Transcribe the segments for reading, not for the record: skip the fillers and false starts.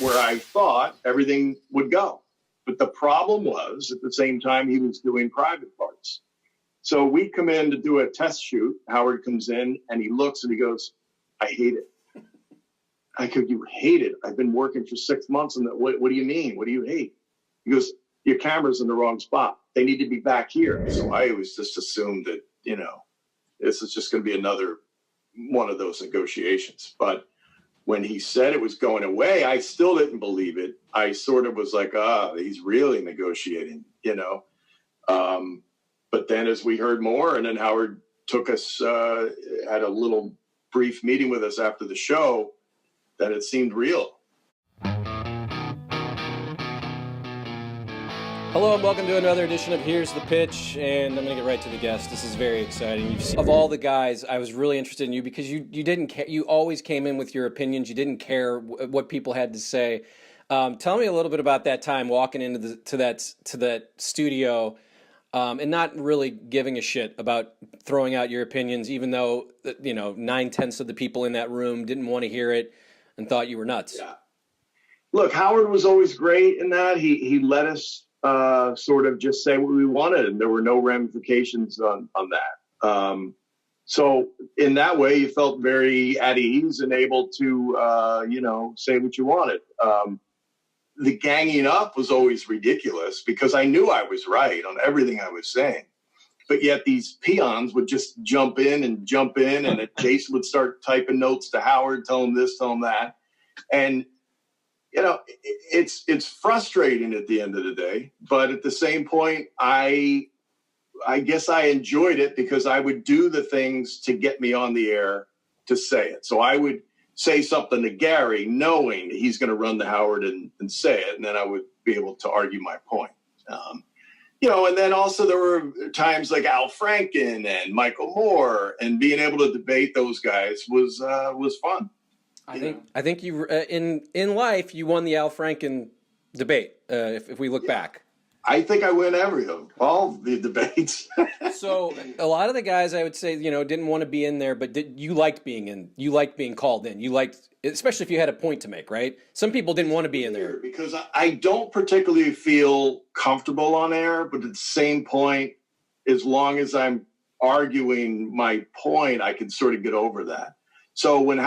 where I thought everything would go. But the problem was, at the same time, he was doing private parts. So we come in to do a test shoot. Howard comes in and he looks and he goes, I hate it. I go, you hate it? I've been working for 6 months. And what do you mean? What do you hate? He goes, your camera's in the wrong spot. They need to be back here. So I always just assumed that, you know, this is just going to be another one of those negotiations. But when he said it was going away, I still didn't believe it. I sort of was like, he's really negotiating, you know. But then as we heard more, and then Howard took us, had a little brief meeting with us after the show, that it seemed real. Hello and welcome to another edition of Here's the Pitch, and I'm going to get right to the guest. This is very exciting. Of all the guys, I was really interested in you because you didn't care. You always came in with your opinions. You didn't care what people had to say. Tell me a little bit about that time walking into that studio and not really giving a shit about throwing out your opinions, even though 9/10 of the people in that room didn't want to hear it and thought you were nuts. Yeah. Look, Howard was always great in that. He let us sort of just say what we wanted, and there were no ramifications on that. So in that way, you felt very at ease and able to, say what you wanted. The ganging up was always ridiculous because I knew I was right on everything I was saying. But yet these peons would just jump in, and Jason would start typing notes to Howard, tell him this, tell him that. And it's frustrating at the end of the day, but at the same point, I guess I enjoyed it because I would do the things to get me on the air to say it. So I would say something to Gary, knowing he's going to run to Howard and say it, and then I would be able to argue my point. And then also there were times like Al Franken and Michael Moore, and being able to debate those guys was fun. I think you in life you won the Al Franken debate. If we look back, I think I win all the debates. So a lot of the guys, I would say, didn't want to be in there, but you liked being in. You liked being called in. You liked, especially if you had a point to make, right? Some people didn't want to be in there because I don't particularly feel comfortable on air, but at the same point, as long as I'm arguing my point, I can sort of get over that. So when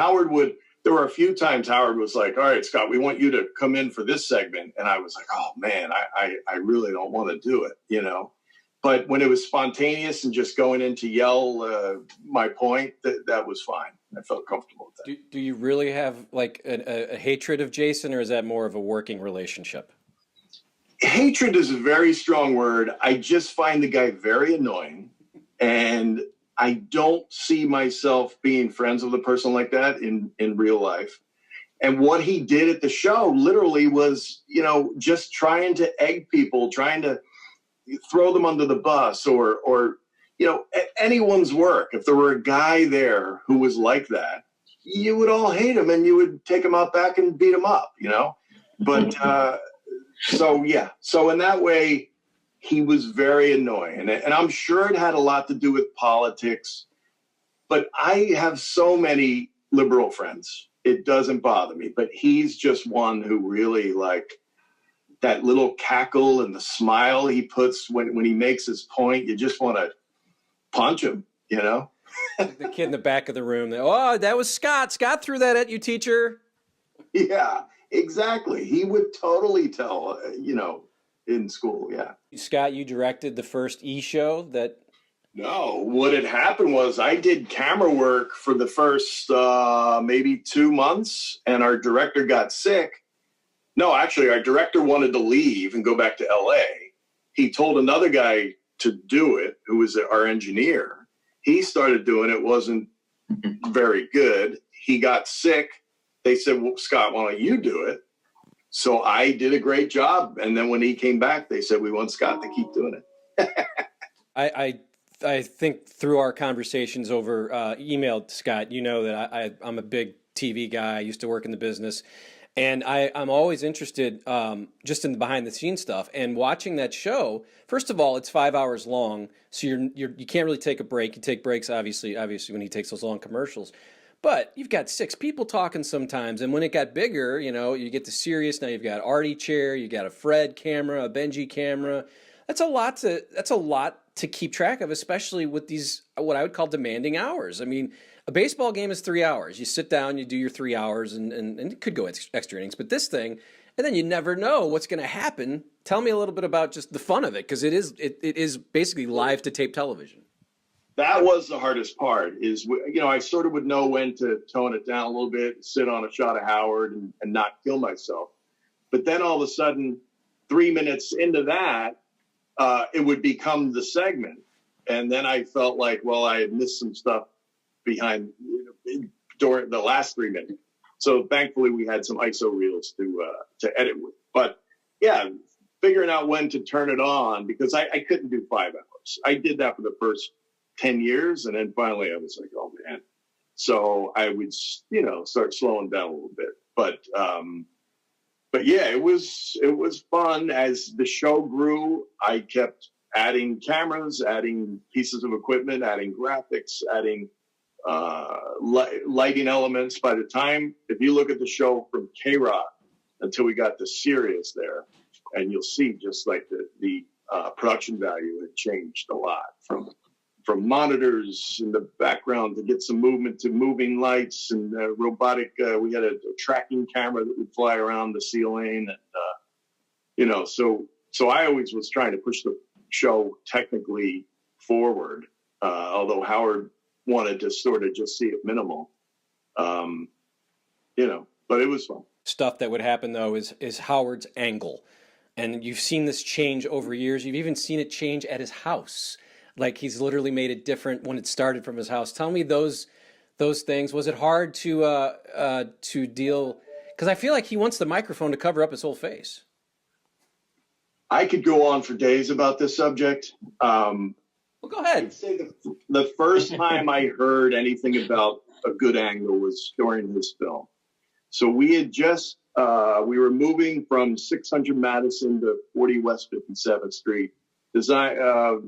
there were a few times Howard was like, all right, Scott, we want you to come in for this segment. And I was like, oh, man, I really don't want to do it, But when it was spontaneous and just going in to yell my point, that was fine. I felt comfortable with that. Do you really have like a hatred of Jason, or is that more of a working relationship? Hatred is a very strong word. I just find the guy very annoying. And I don't see myself being friends with a person like that in real life. And what he did at the show literally was, just trying to egg people, trying to throw them under the bus or anyone's work. If there were a guy there who was like that, you would all hate him and you would take him out back and beat him up, But so in that way, he was very annoying. And I'm sure it had a lot to do with politics. But I have so many liberal friends. It doesn't bother me. But he's just one who really, like, that little cackle and the smile he puts when he makes his point, you just want to punch him, Like the kid in the back of the room. Oh, that was Scott. Scott threw that at you, teacher. Yeah, exactly. He would totally tell, in school, yeah. Scott, you directed the first E-show that... No, what had happened was I did camera work for the first maybe 2 months, and our director got sick. No, actually, our director wanted to leave and go back to L.A. He told another guy to do it, who was our engineer. He started doing it, wasn't very good. He got sick. They said, well, Scott, why don't you do it? So I did a great job. And then when he came back, they said, we want Scott to keep doing it. I think through our conversations over email, Scott, that I'm a big TV guy. I used to work in the business. And I'm always interested just in the behind-the-scenes stuff. And watching that show, first of all, it's 5 hours long, so you can't really take a break. You take breaks, obviously when he takes those long commercials. But you've got 6 people talking sometimes, and when it got bigger, you know, you get the serious. Now you've got Artie chair, you got a Fred camera, a Benji camera. That's a lot to keep track of, especially with these what I would call demanding hours. I mean, a baseball game is 3 hours. You sit down, you do your 3 hours, and it could go extra innings. But this thing, and then you never know what's going to happen. Tell me a little bit about just the fun of it, because it is basically live to tape television. That was the hardest part is, you know, I sort of would know when to tone it down a little bit, sit on a shot of Howard and not kill myself. But then all of a sudden, 3 minutes into that, it would become the segment. And then I felt like, well, I had missed some stuff behind during the last 3 minutes. So thankfully we had some ISO reels to edit with. But yeah, figuring out when to turn it on, because I couldn't do 5 hours. I did that for the first 10 years. And then finally I was like, oh man. So I would, you know, start slowing down a little bit. But yeah, it was fun. As the show grew, I kept adding cameras, adding pieces of equipment, adding graphics, adding lighting elements. By the time, if you look at the show from K-Rock until we got to Sirius there, and you'll see just like the production value had changed a lot from monitors in the background to get some movement to moving lights and robotic. We had a tracking camera that would fly around the ceiling, and you know, so I always was trying to push the show technically forward, although Howard wanted to sort of just see it minimal, you know, but it was fun. Stuff that would happen though is Howard's angle, and you've seen this change over years. You've even seen it change at his house. Like he's literally made it different when it started from his house. Tell me those things. Was it hard to deal? Because I feel like he wants the microphone to cover up his whole face. I could go on for days about this subject. Well, go ahead. I'd say the first time I heard anything about a good angle was during this film. So we had just, we were moving from 600 Madison to 40 West 57th Street. The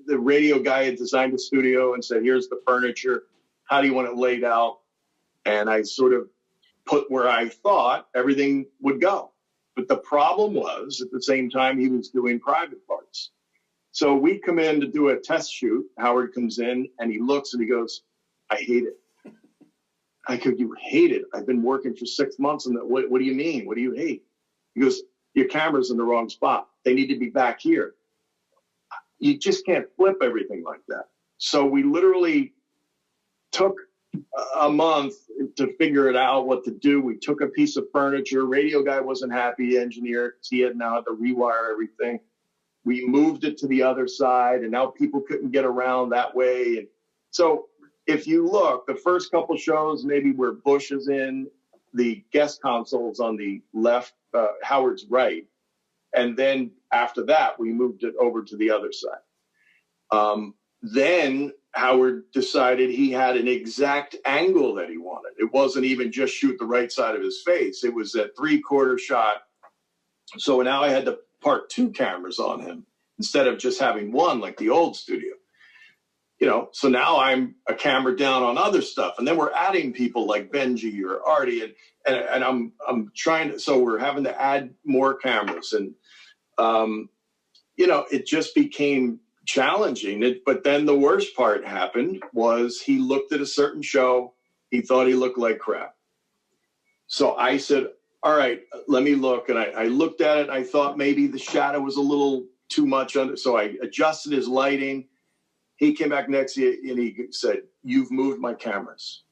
radio guy had designed a studio and said, here's the furniture. How do you want it laid out? And I sort of put where I thought everything would go. But the problem was, at the same time, he was doing private parts. So we come in to do a test shoot. Howard comes in and he looks and he goes, I hate it. I go, you hate it? I've been working for 6 months. And what do you mean? What do you hate? He goes, your camera's in the wrong spot. They need to be back here. You just can't flip everything like that. So we literally took a month to figure it out, what to do. We took a piece of furniture. Radio guy wasn't happy, engineer, because he had now to rewire everything. We moved it to the other side, and now people couldn't get around that way. And so if you look, the first couple shows, maybe where Bush is in, the guest console's on the left, Howard's right. And then after that, we moved it over to the other side. Then Howard decided he had an exact angle that he wanted. It wasn't even just shoot the right side of his face. It was a 3/4 shot. So now I had to park 2 cameras on him instead of just having one like the old studio. You know, so now I'm a camera down on other stuff. And then we're adding people like Benji or Artie. And I'm trying to, so we're having to add more cameras. And, you know, it just became challenging. But then the worst part happened was he looked at a certain show. He thought he looked like crap. So I said, all right, let me look. And I looked at it. And I thought maybe the shadow was a little too much under. So I adjusted his lighting. He came back next year and he said, you've moved my cameras.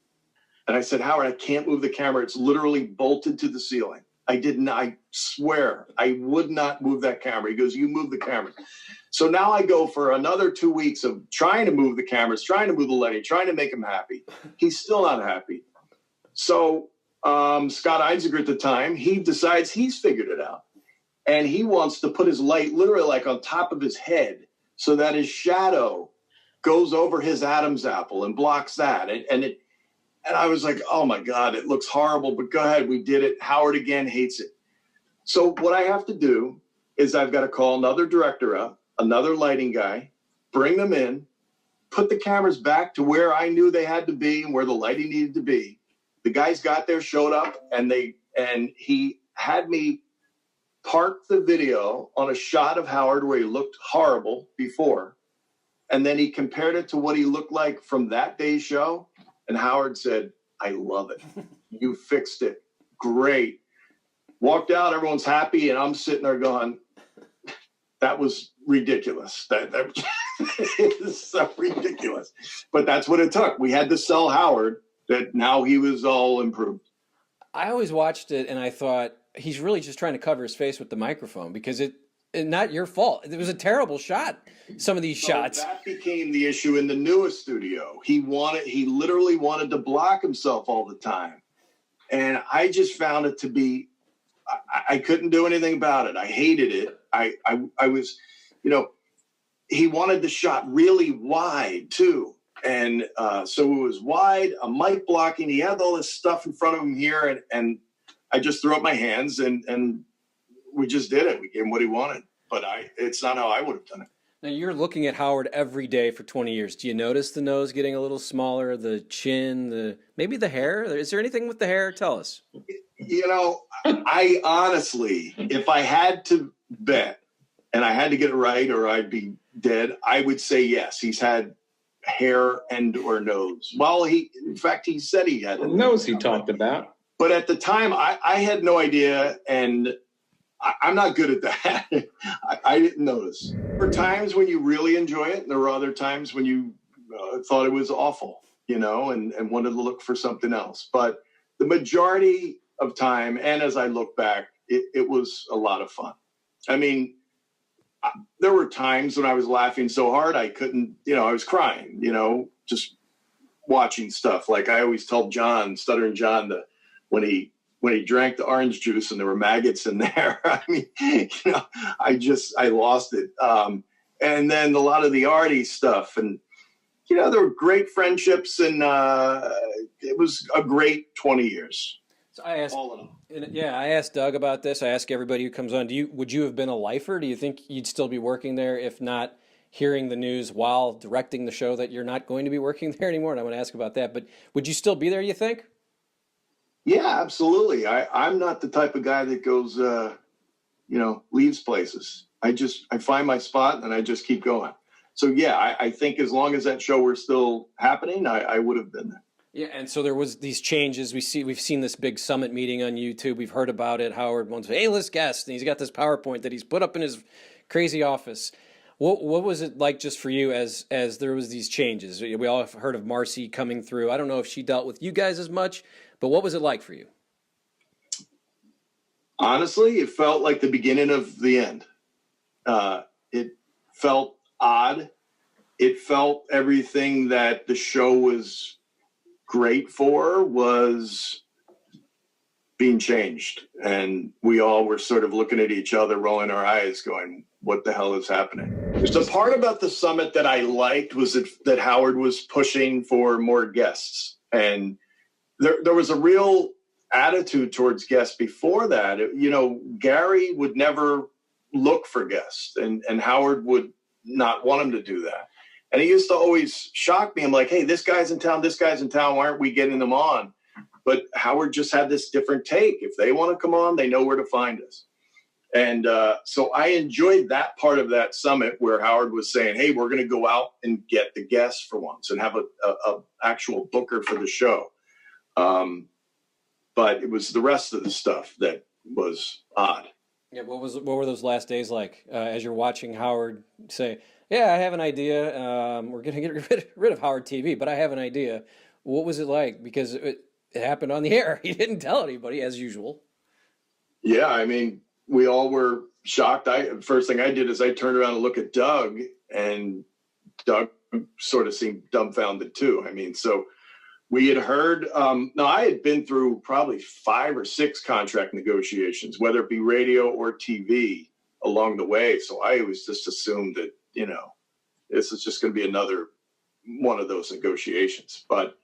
And I said, Howard, I can't move the camera. It's literally bolted to the ceiling. I swear I would not move that camera. He goes, you move the camera. So now I go for another 2 weeks of trying to move the cameras, trying to move the lighting, trying to make him happy. He's still not happy. So Scott Einziger at the time, he decides he's figured it out. And he wants to put his light literally like on top of his head so that his shadow goes over his Adam's apple and blocks that. And I was like, oh my God, it looks horrible, but go ahead. We did it. Howard again hates it. So what I have to do is I've got to call another director up, another lighting guy, bring them in, put the cameras back to where I knew they had to be and where the lighting needed to be. The guys got there, showed up, and he had me park the video on a shot of Howard where he looked horrible before. And then he compared it to what he looked like from that day's show. And Howard said, I love it. You fixed it. Great. Walked out, everyone's happy, and I'm sitting there going, that was ridiculous. That is so ridiculous. But that's what it took. We had to sell Howard that now he was all improved. I always watched it and I thought, he's really just trying to cover his face with the microphone because it not your fault. It was a terrible shot. Some of these shots. That became the issue in the newest studio. He literally wanted to block himself all the time. And I just found it to be, I couldn't do anything about it. I hated it. I was, he wanted the shot really wide too. And so it was wide, a mic blocking. He had all this stuff in front of him here. And I just threw up my hands and we just did it. We gave him what he wanted. But it's not how I would have done it. Now, you're looking at Howard every day for 20 years. Do you notice the nose getting a little smaller, the chin, maybe the hair? Is there anything with the hair? Tell us. I honestly, if I had to bet and I had to get it right or I'd be dead, I would say yes. He's had hair and or nose. Well, in fact, he said he had a nose he talked about. But at the time, I had no idea, and I'm not good at that. I didn't notice. There were times when you really enjoy it, and there were other times when you thought it was awful, and wanted to look for something else. But the majority of time, and as I look back, it was a lot of fun. I mean, there were times when I was laughing so hard I couldn't, I was crying, just watching stuff. Like I always tell John, Stuttering John, when he drank the orange juice and there were maggots in there. I mean, I lost it. And then a lot of the Artie stuff, and there were great friendships, and it was a great 20 years. So I asked Doug about this. I ask everybody who comes on, would you have been a lifer? Do you think you'd still be working there if not hearing the news while directing the show that you're not going to be working there anymore? And I want to ask about that. But would you still be there, you think? Yeah, absolutely. I'm not the type of guy that goes, leaves places. I find my spot and I just keep going. So, yeah, I think as long as that show were still happening, I would have been there. Yeah, and so there was these changes. We've seen this big summit meeting on YouTube. We've heard about it. Howard wants A-list guest, and he's got this PowerPoint that he's put up in his crazy office. What was it like just for you as there was these changes? We all have heard of MARCI coming through. I don't know if she dealt with you guys as much, but what was it like for you? Honestly, it felt like the beginning of the end. It felt odd. It felt everything that the show was great for was being changed. And we all were sort of looking at each other, rolling our eyes, going, what the hell is happening? The part about the summit that I liked was that Howard was pushing for more guests. And there was a real attitude towards guests before that. Gary would never look for guests, and Howard would not want him to do that. And he used to always shock me. I'm like, hey, this guy's in town. Why aren't we getting them on? But Howard just had this different take. If they want to come on, they know where to find us. And so I enjoyed that part of that summit where Howard was saying, hey, we're going to go out and get the guests for once and have a actual booker for the show. But it was the rest of the stuff that was odd. Yeah, what were those last days like as you're watching Howard say, yeah, I have an idea. We're going to get rid of Howard TV, but I have an idea. What was it like? Because it happened on the air. He didn't tell anybody, as usual. Yeah, I mean, we all were shocked. First thing I did is I turned around and looked at Doug, and Doug sort of seemed dumbfounded too. I mean, so we had heard, I had been through probably 5 or 6 contract negotiations, whether it be radio or TV along the way. So I always just assumed that, this is just going to be another one of those negotiations. But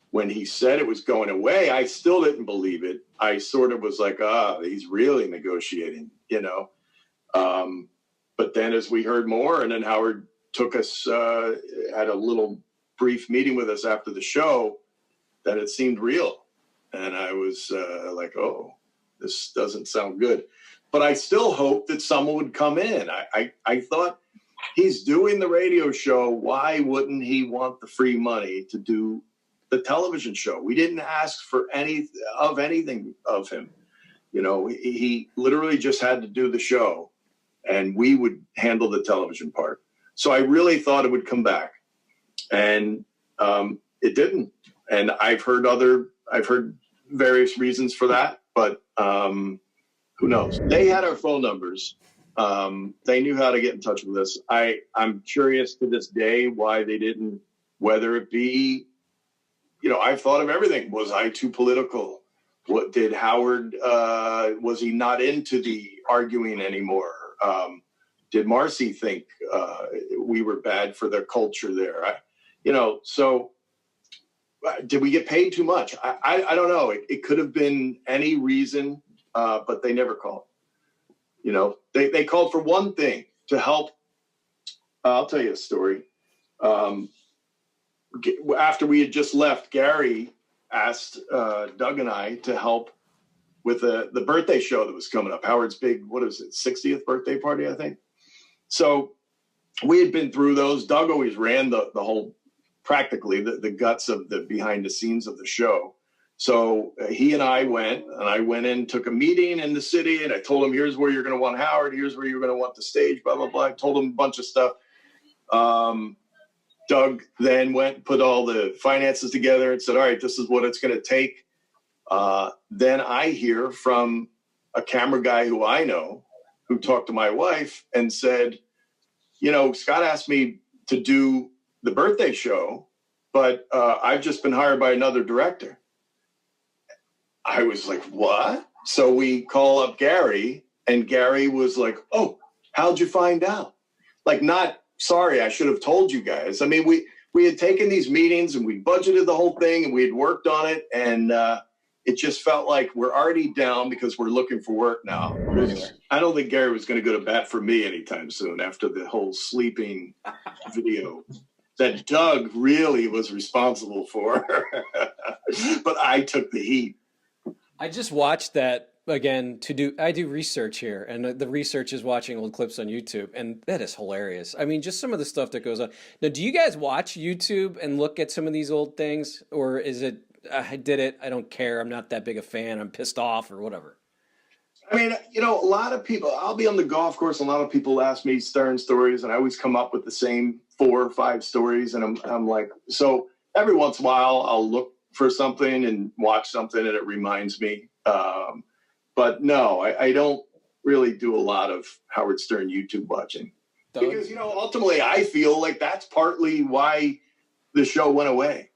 when he said it was going away, I still didn't believe it. I sort of was like, he's really negotiating, But then as we heard more, and then Howard took us, had a little brief meeting with us after the show, that it seemed real. And I was like, oh, this doesn't sound good. But I still hoped that someone would come in. I thought, he's doing the radio show. Why wouldn't he want the free money to do the television show? We didn't ask for anything of him. You know, he literally just had to do the show, and we would handle the television part. So I really thought it would come back, and it didn't. And I've heard various reasons for that, but who knows? They had our phone numbers. They knew how to get in touch with us. I'm curious to this day why they didn't, whether it be, you know, I've thought of everything. Was I too political? What did Howard, was he not into the arguing anymore? Did MARCI think we were bad for the culture there? So did we get paid too much? I don't know. It could have been any reason, but they never called. You know, they called for one thing, to help. I'll tell you a story. After we had just left, Gary asked Doug and I to help with the birthday show that was coming up. Howard's big, 60th birthday party, I think. So we had been through those. Doug always ran the whole, practically the guts of the behind the scenes of the show. So he and I went in, took a meeting in the city, and I told him, here's where you're going to want Howard, here's where you're going to want the stage, blah, blah, blah. I told him a bunch of stuff. Doug then went and put all the finances together and said, all right, this is what it's going to take. Then I hear from a camera guy who I know, who talked to my wife and said, you know, Scott asked me to do the birthday show, but I've just been hired by another director. I was like, what? So we call up Gary, and Gary was like, oh, how'd you find out? Like, not, sorry, I should have told you guys. I mean, we had taken these meetings and we budgeted the whole thing and we had worked on it. And it just felt like we're already down because we're looking for work now. I don't think Gary was going to go to bat for me anytime soon after the whole sleeping video that Doug really was responsible for. But I took the heat. I just watched that again I do research here, and the research is watching old clips on YouTube, and that is hilarious. I mean, just some of the stuff that goes on. Now, do you guys watch YouTube and look at some of these old things, or is it, I did it, I don't care, I'm not that big a fan, I'm pissed off, or whatever? I mean, you know, a lot of people, I'll be on the golf course, a lot of people ask me Stern stories, and I always come up with the same 4 or 5 stories, and I'm like, so every once in a while, I'll look for something and watch something and it reminds me. But no, I don't really do a lot of Howard Stern YouTube watching. Because, you know, ultimately I feel like that's partly why the show went away.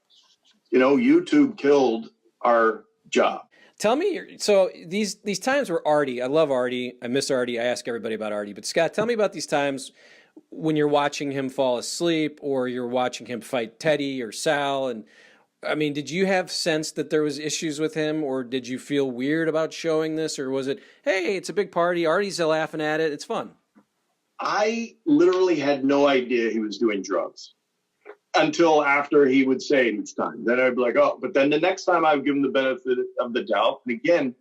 You know, YouTube killed our job. Tell me, so these times where Artie, I love Artie, I miss Artie, I ask everybody about Artie, but Scott, tell me about these times when you're watching him fall asleep or you're watching him fight Teddy or Sal. And I mean, did you have sense that there was issues with him, or did you feel weird about showing this, or was it, hey, it's a big party, Artie's laughing at it, it's fun? I literally had no idea he was doing drugs until after he would say it each time. Then I'd be like, oh, but then the next time I would give him the benefit of the doubt. And again,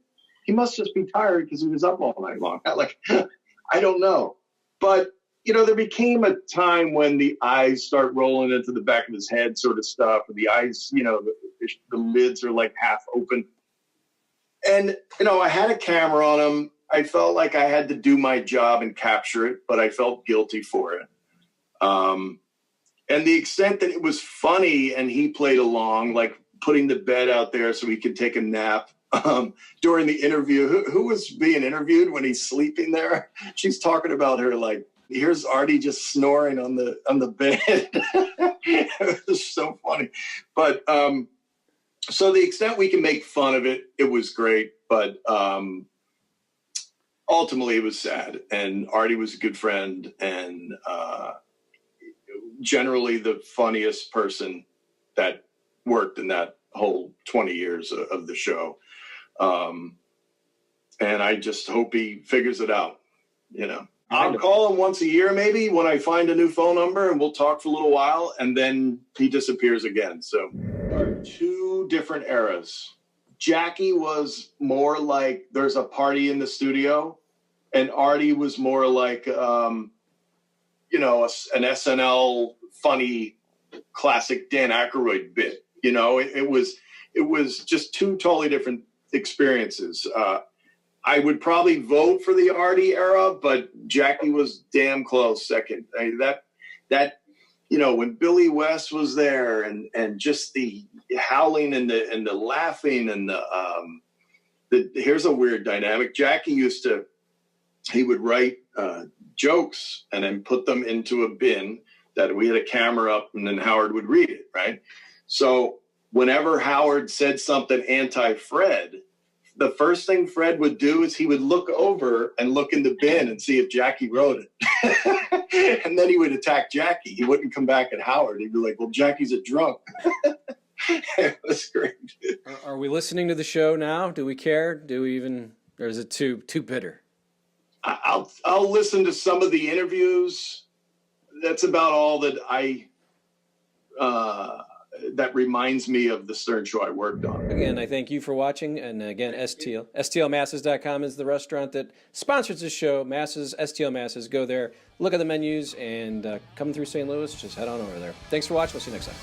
he must just be tired because he was up all night long. Like, I don't know. But, you know, there became a time when the eyes start rolling into the back of his head sort of stuff. And the eyes, you know, the lids are like half open. And, you know, I had a camera on him. I felt like I had to do my job and capture it, but I felt guilty for it. And the extent that it was funny and he played along, like putting the bed out there so he could take a nap during the interview. Who was being interviewed when he's sleeping there? She's talking about her, like, here's Artie just snoring on the bed. It was so funny. But so the extent we can make fun of it, it was great. But ultimately it was sad. And Artie was a good friend and generally the funniest person that worked in that whole 20 years of the show. And I just hope he figures it out, you know. I'll call him once a year, maybe, when I find a new phone number, and we'll talk for a little while, and then he disappears again. So, two different eras. Jackie was more like there's a party in the studio, and Artie was more like, an SNL funny classic Dan Aykroyd bit. It was just two totally different experiences. I would probably vote for the Artie era, but Jackie was damn close second. When Billy West was there, and just the howling and the laughing and here's a weird dynamic. Jackie he would write jokes and then put them into a bin that we had a camera up, and then Howard would read it, right? So whenever Howard said something anti-Fred, the first thing Fred would do is he would look over and look in the bin and see if Jackie wrote it. And then he would attack Jackie. He wouldn't come back at Howard. He'd be like, well, Jackie's a drunk. It was great. Are we listening to the show now? Do we care? Do we even, or is it too bitter? I'll listen to some of the interviews. That's about all that that reminds me of the Stern Show I worked on. Again, I thank you for watching. And again, STL. STLmasses.com is the restaurant that sponsors this show. Masses, STL Masses. Go there, look at the menus, and coming through St. Louis, just head on over there. Thanks for watching. We'll see you next time.